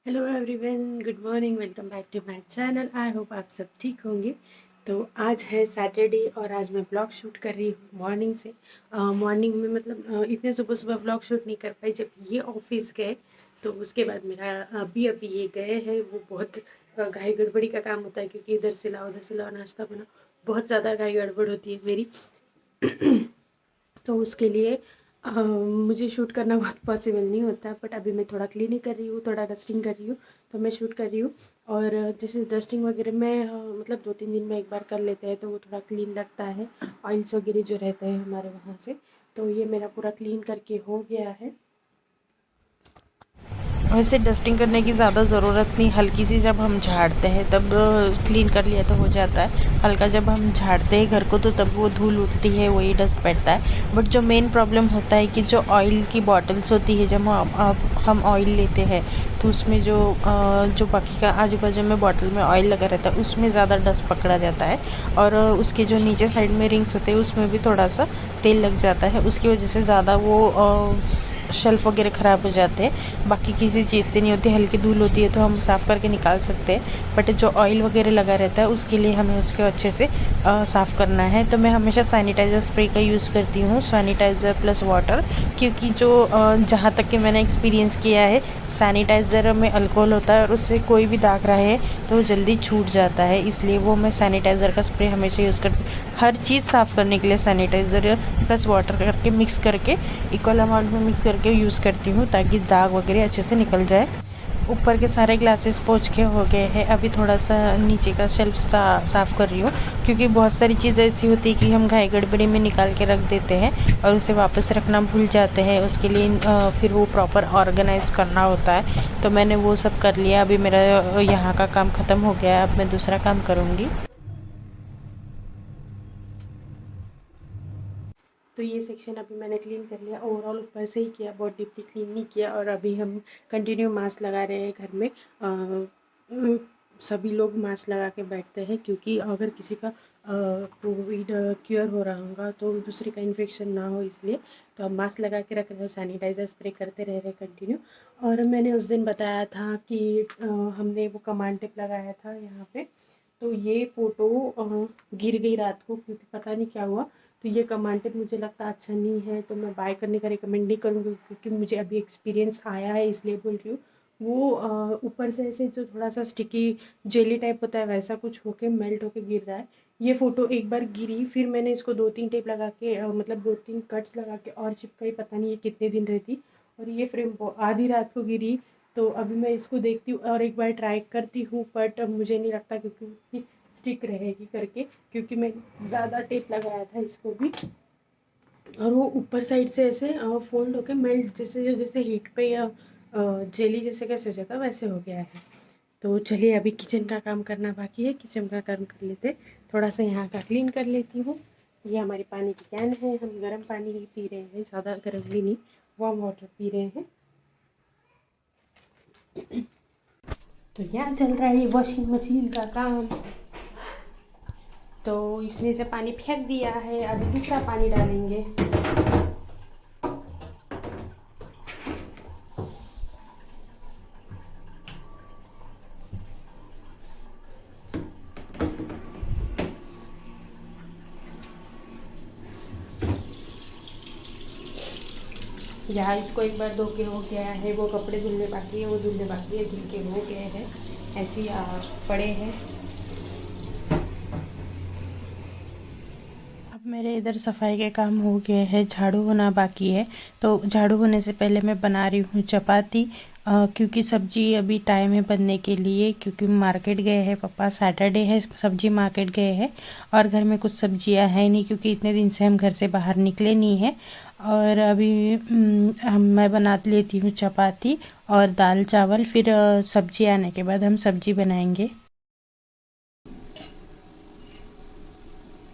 Hello everyone, good morning. Welcome back to my channel. I hope आप सब ठीक होंगे। तो आज है सैटरडे और आज मैं ब्लॉग शूट कर रही हूँ मॉर्निंग से। मॉर्निंग में मतलब इतने सुबह सुबह ब्लॉग शूट नहीं कर पाई। जब ये ऑफिस गए तो उसके बाद मेरा अभी अभी ये गए हैं। वो बहुत घाई गड़बड़ी का काम होता है क्योंकि इधर से लाओ उधर से लाओ, नाश्ता बना, बहुत ज़्यादा घाई गड़बड़ होती है मेरी। तो उसके लिए मुझे शूट करना बहुत पॉसिबल नहीं होता। बट अभी मैं थोड़ा क्लीनिंग कर रही हूँ, थोड़ा डस्टिंग कर रही हूँ, तो मैं शूट कर रही हूँ। और जैसे डस्टिंग वगैरह में मतलब 2-3 दिन में एक बार कर लेते हैं तो वो थोड़ा क्लीन लगता है, ऑयल्स वगैरह जो रहते हैं हमारे वहाँ से। तो ये मेरा पूरा क्लीन करके हो गया है। वैसे डस्टिंग करने की ज़्यादा ज़रूरत नहीं, हल्की सी जब हम झाड़ते हैं तब क्लीन कर लिया तो हो जाता है। हल्का जब हम झाड़ते हैं घर को तो तब वो धूल उठती है, वही डस्ट बैठता है। बट जो मेन प्रॉब्लम होता है कि जो ऑयल की बॉटल्स होती है, जब हम ऑयल लेते हैं तो उसमें जो बाकी का आजू बाजू में बॉटल में ऑयल लगा रहता है उसमें ज़्यादा डस्ट पकड़ा जाता है। और उसके जो नीचे साइड में रिंग्स होते हैं उसमें भी थोड़ा सा तेल लग जाता है, उसकी वजह से ज़्यादा वो शेल्फ़ वगैरह ख़राब हो जाते हैं। बाकी किसी चीज़ से नहीं होती, हल्की धूल होती है तो हम साफ़ करके निकाल सकते हैं। बट जो ऑयल वगैरह लगा रहता है उसके लिए हमें उसको अच्छे से साफ़ करना है। तो मैं हमेशा सैनिटाइज़र स्प्रे का यूज़ करती हूँ, सैनिटाइज़र प्लस वाटर। क्योंकि जहाँ तक कि मैंने एक्सपीरियंस किया है, सैनिटाइज़र में अल्कोहल होता है और उससे कोई भी दाग रहे तो जल्दी छूट जाता है, इसलिए वो मैं सैनिटाइज़र का स्प्रे हमेशा यूज़ करती हूँ। हर चीज़ साफ़ करने के लिए सैनिटाइज़र प्लस वाटर करके मिक्स करके इक्वल अमाउंट में मिक्स करके यूज़ करती हूँ ताकि दाग वगैरह अच्छे से निकल जाए। ऊपर के सारे ग्लासेस पोंछ के हो गए हैं, अभी थोड़ा सा नीचे का शेल्फ साफ़ कर रही हूँ। क्योंकि बहुत सारी चीज़ें ऐसी होती है कि हम घाई गड़बड़ी में निकाल के रख देते हैं और उसे वापस रखना भूल जाते हैं। उसके लिए फिर वो प्रॉपर ऑर्गेनाइज करना होता है। तो मैंने वो सब कर लिया, अभी मेरा यहाँ का काम ख़त्म हो गया है, अब मैं दूसरा काम करूँगी। तो ये सेक्शन अभी मैंने क्लीन कर लिया। ओवरऑल ऊपर से ही किया, बहुत डीपली क्लीन नहीं किया। और अभी हम कंटिन्यू मास्क लगा रहे हैं घर में। सभी लोग मास्क लगा के बैठते हैं क्योंकि अगर किसी का कोविड क्योर हो रहा होगा तो दूसरे का इन्फेक्शन ना हो, इसलिए तो हम मास्क लगा के रख रहे हैं, सैनिटाइज़र स्प्रे करते रह रहे कंटिन्यू। और मैंने उस दिन बताया था कि हमने वो कमांड टिप लगाया था यहाँ पे। तो ये फ़ोटो गिर गई रात को क्योंकि पता नहीं क्या हुआ। तो ये कमांड टिप मुझे लगता अच्छा नहीं है, तो मैं बाय करने का रिकमेंड नहीं करूँगी क्योंकि मुझे अभी एक्सपीरियंस आया है, इसलिए बोल रही हूँ। वो ऊपर से ऐसे जो थोड़ा सा स्टिकी जेली टाइप होता है वैसा कुछ होके मेल्ट होके गिर रहा है। ये फ़ोटो एक बार गिरी, फिर मैंने इसको 2-3 टेप लगा के मतलब 2-3 कट्स लगा के और चिपकाई, पता नहीं ये कितने दिन रहती। और ये फ्रेम आधी रात को गिरी। तो अभी मैं इसको देखती हूँ और एक बार ट्राई करती हूँ, बट मुझे नहीं लगता क्योंकि स्टिक रहेगी करके, क्योंकि मैं ज़्यादा टेप लगाया था इसको भी। और वो ऊपर साइड से ऐसे फोल्ड होके मेल्ट, जैसे जैसे हीट पे या जेली जैसे कैसे हो जाता है वैसे हो गया है। तो चलिए अभी किचन का काम करना बाकी है, किचन का काम कर लेते। थोड़ा सा यहाँ का क्लीन कर लेती हूँ। ये हमारी पानी की कैन है, हम गर्म पानी ही पी रहे हैं, ज़्यादा गर्म भी नहीं, वार्म वाटर पी रहे हैं। तो यहाँ चल रहा है वॉशिंग मशीन का काम। तो इसमें से पानी फेंक दिया है, अभी दूसरा पानी डालेंगे। यहाँ इसको एक बार धो के हो गया है, वो कपड़े धुलने बाकी है, वो धुलने बाकी है, धुल के हो गए हैं, ऐसे ही पड़े हैं। अब मेरे इधर सफाई के काम हो गए हैं, झाड़ू होना बाकी है। तो झाड़ू होने से पहले मैं बना रही हूँ चपाती। क्योंकि सब्जी अभी टाइम है बनने के लिए, क्योंकि मार्केट गए हैं पापा, सैटरडे है, सब्जी मार्केट गए हैं और घर में कुछ सब्जियां है नहीं क्योंकि इतने दिन से हम घर से बाहर निकले नहीं हैं। और अभी मैं बना लेती हूँ चपाती और दाल चावल, फिर सब्जी आने के बाद हम सब्जी बनाएंगे।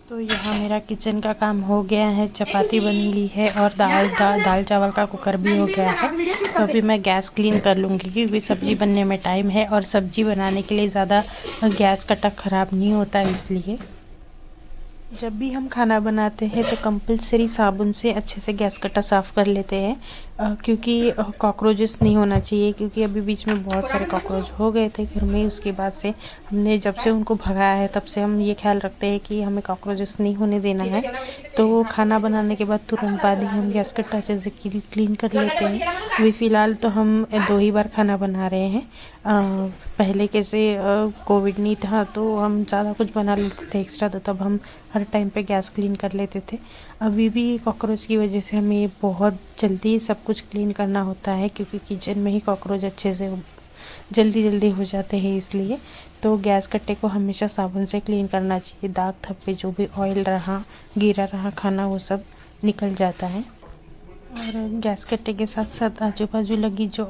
तो यहाँ मेरा किचन का काम हो गया है, चपाती बन ली है और दाल चावल का कुकर भी हो गया है। तो अभी मैं गैस क्लीन कर लूँगी क्योंकि सब्ज़ी बनने में टाइम है और सब्ज़ी बनाने के लिए ज़्यादा गैस का टक ख़राब नहीं होता, इसलिए। जब भी हम खाना बनाते हैं तो कंपलसरी साबुन से अच्छे से गैस कट्टा साफ़ कर लेते हैं, क्योंकि कॉकरोचेस नहीं होना चाहिए, क्योंकि अभी बीच में बहुत सारे कॉकरोच हो गए थे घर में। उसके बाद से हमने जब से उनको भगाया है तब से हम ये ख्याल रखते हैं कि हमें कॉकरोचेस नहीं होने देना है। तो खाना बनाने के बाद तुरंत बाद ही हम गैस कट्टा अच्छे से क्लीन कर लेते हैं। अभी फ़िलहाल तो हम 2 ही बार खाना बना रहे हैं। पहले कैसे कोविड नहीं था तो हम ज़्यादा कुछ बना लेते थे एक्स्ट्रा, तो तब हम हर टाइम पे गैस क्लीन कर लेते थे। अभी भी कॉकरोच की वजह से हमें बहुत जल्दी सब कुछ क्लीन करना होता है, क्योंकि किचन में ही कॉकरोच अच्छे से जल्दी जल्दी हो जाते हैं। इसलिए तो गैस कट्टे को हमेशा साबुन से क्लीन करना चाहिए। दाग धब्बे जो भी ऑयल रहा, गिरा रहा खाना, वो सब निकल जाता है। और गैस कट्टे के साथ साथ आजू बाजू लगी जो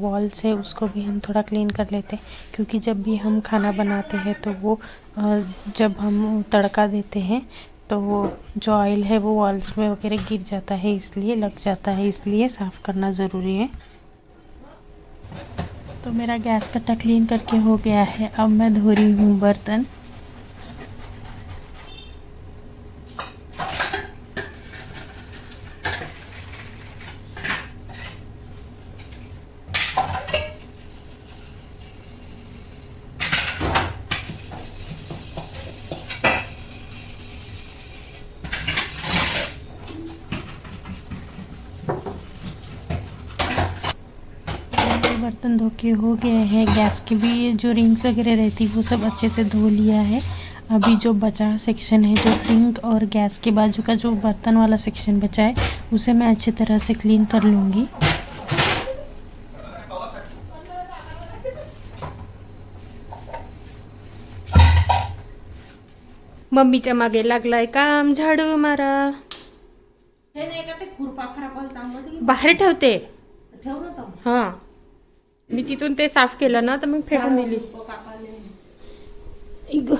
वॉल्स है उसको भी हम थोड़ा क्लीन कर लेते हैं, क्योंकि जब भी हम खाना बनाते हैं तो वो जब हम तड़का देते हैं तो वो जो ऑयल है वो वॉल्स में वगैरह गिर जाता है, इसलिए लग जाता है, इसलिए साफ़ करना ज़रूरी है। तो मेरा गैस कट्टा क्लीन करके हो गया है। अब मैं धो रही हूँ बर्तन। बर्तन धो के हो गए हैं। गैस की भी जो रिंग्स वगैरह रहती वो सब अच्छे से धो लिया है। अभी जो बचा सेक्शन है, जो सिंक और गैस के बाजू का जो बर्तन वाला सेक्शन बचा है, उसे मैं अच्छी तरह से क्लीन कर लूँगी। मम्मीच्या मागे लागलाय काम, झाडू मारा. हे नाही का ते खुरपा खराब चांगलं बाहेर ठेवते. ठेव ना तो हा, मी तिथून ते साफ केलं ना तर मग फेकून दिली. इग.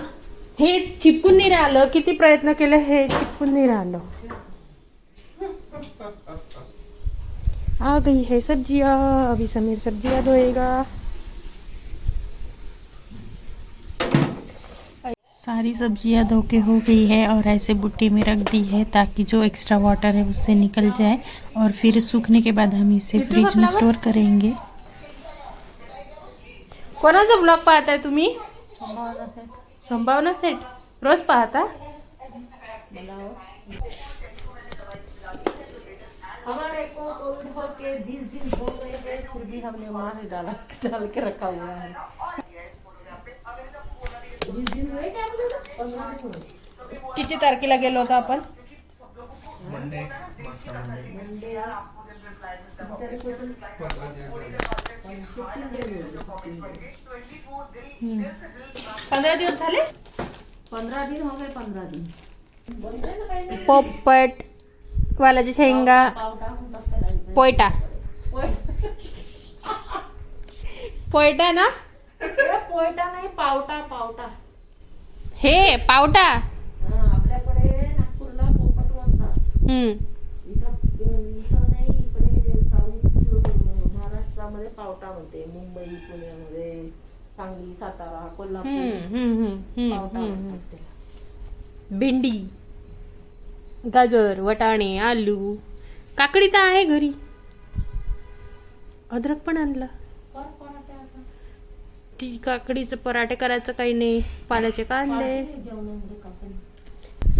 हे चिपकून नाही राहिलं, किती प्रयत्न केले हे चिपकून नाही राहिलं. आ गई है सब्जियां, अभी समीर सब्जियां धोएगा. सारी सब्जियां धो के हो गई है और ऐसे बुट्टी में रख दी है ताकि जो एक्स्ट्रा वाटर है उससे निकल जाए, और फिर सूखने के बाद हम इसे फ्रिज में स्टोर करेंगे। कोणाचा ब्लॉग पाहताय तुम्ही? संभावना सेट रोज पाहता? हमारे को कोविड हो के 20 दिन हो गए हैं, फिर भी हमने वहाँ से डाल के रखा हुआ है। 20 दिन हुए क्या आपने? 15 दिन हुए। किती तारखेला गेलो होतो आपण? मंडे 15 दिवस झाले. 15 दिन हो गए, 15 दिन। पोपट, वालाच्या शेंगा, पोयटा. पोयटा ना? पोयटा नाही, पावटा पावटा. हे पावटा. आपल्याकडे नागपूरला पोपट म्हणतात. इथं नाही, इकडे साऊथ महाराष्ट्रामध्ये पावटा म्हणते. मुंबई, पुण्यामध्ये, सांगली, सातारा, कोल्हापूर पावटा म्हणतात त्याला. भेंडी, गाजर, वटाणे, आलू, काकडी तर आहे घरी. अद्रक पण आणला. ती काकडीचं पराठे करायचं काही नाही. पाल्याचे कांदे.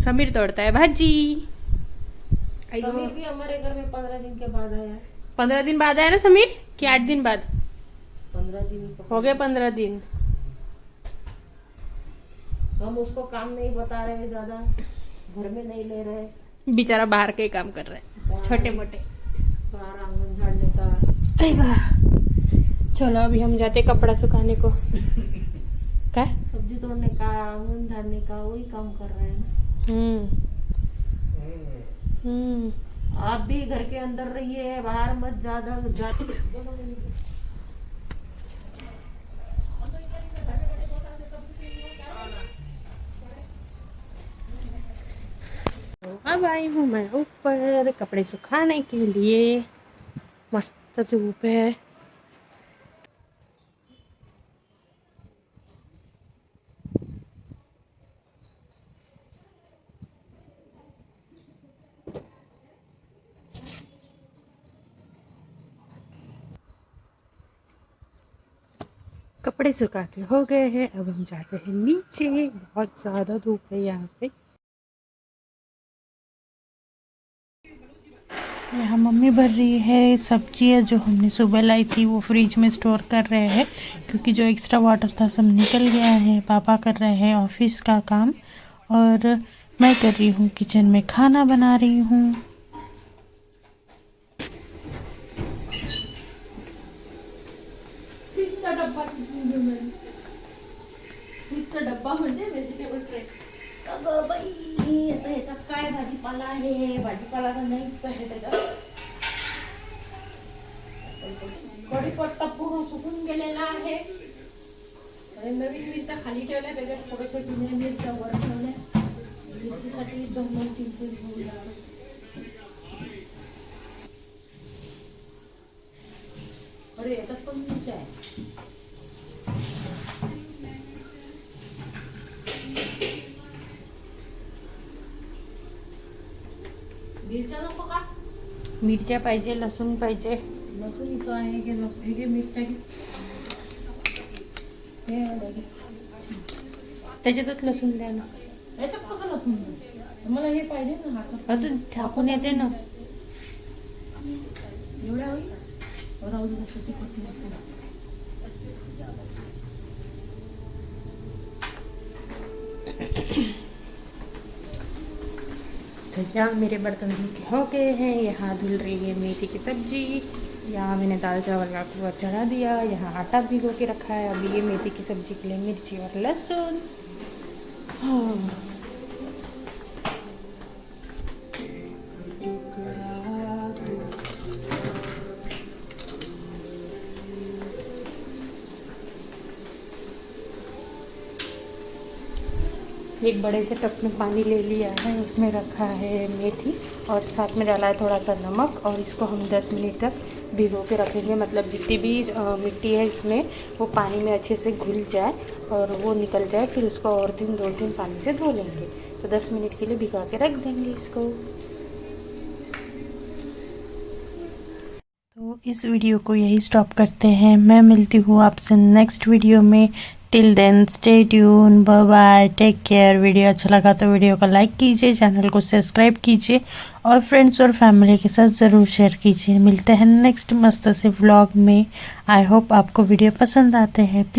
समीर तोड़ता है भाजी. समीर भी हमारे घर में 15 दिन के बाद आया है। 15 दिन बाद आया ना समीर, कि 8 दिन बाद? 15 दिन हो गए 15 दिन. हम उसको काम नहीं बता रहे, ज्यादा घर में नहीं ले रहे। बेचारा बाहर के काम कर रहा है, छोटे मोटे. बाहर आंगन झाड़ने का। चलो अभी हम जाते कपड़ा सुखाने को. क्या? सब्जी तोड़ने का, आंगन झाड़ने का, वही काम कर रहे हैं ना। आप भी घर के अंदर रहिए, बाहर मत ज्यादा अब आई हूँ मैं ऊपर कपड़े सुखाने के लिए. मस्त धूप है. कपड़े सुखा के हो गए हैं, अब हम जाते हैं नीचे। बहुत ज़्यादा धूप है यहाँ पे। यहाँ मम्मी भर रही है सब्जियाँ जो हमने सुबह लाई थी, वो फ्रिज में स्टोर कर रहे हैं क्योंकि जो एक्स्ट्रा वाटर था सब निकल गया है। पापा कर रहे हैं ऑफिस का काम और मैं कर रही हूँ किचन में खाना बना रही हूँ। डब्बा म्हणजे व्हेजिटेबल ट्रे. अगं बाई, आता ह्याच्यात काय भाजीपाला आहे? भाजीपाला तर नाहीच आहे त्याच्यात. कढीपत्ता पूर्ण सुकून गेलेला आहे. आणि नवीन मिरच्या खाली ठेवल्या, त्याच्यात थोड्याशा जुन्या मिरच्या वर ठेवल्या. मिरचीसाठी 2-3 घेऊन जातो. अरे याच्यात पण मिरच्या आहे. मिरच्या नको का? मिरच्या पाहिजे, लसूण पाहिजे. लसूण इथं आहे की नको? हे घे मिरच्या घे. हे घे. त्याच्यातच लसूण द्या ना. याच्यात कसं लसूण देऊ? मला हे पाहिजे ना हातात. अजून ठाकून येते ना. एवढ्या होईल? राहू दे तसं तिखट नको. तो यहाँ मेरे बर्तन धो के हो गए हैं। यहाँ धुल रही है मेथी की सब्जी। यहाँ मैंने दाल चावल का कुकर चढ़ा दिया। यहाँ आटा भिगो के रखा है। अभी ये मेथी की सब्जी के लिए मिर्ची और लहसुन। हाँ, एक बड़े से टप में पानी ले लिया है, उसमें रखा है मेथी और साथ में डाला है थोड़ा सा नमक और इसको हम 10 मिनट तक भिगो के रखेंगे। मतलब जितनी भी मिट्टी है इसमें वो पानी में अच्छे से घुल जाए और वो निकल जाए। फिर उसको और 2-3 पानी से धो लेंगे। तो 10 मिनट के लिए भिगा के रख देंगे इसको। तो इस वीडियो को यही स्टॉप करते हैं। मैं मिलती हूँ आपसे नेक्स्ट वीडियो में। Till then stay tune, bye bye, take care. Video अच्छा लगा तो वीडियो को लाइक कीजिए, चैनल को सब्सक्राइब कीजिए और फ्रेंड्स और फैमिली के साथ ज़रूर शेयर कीजिए। मिलते हैं नेक्स्ट मस्त से व्लॉग में। आई होप आपको वीडियो पसंद आते हैं। प्लीज़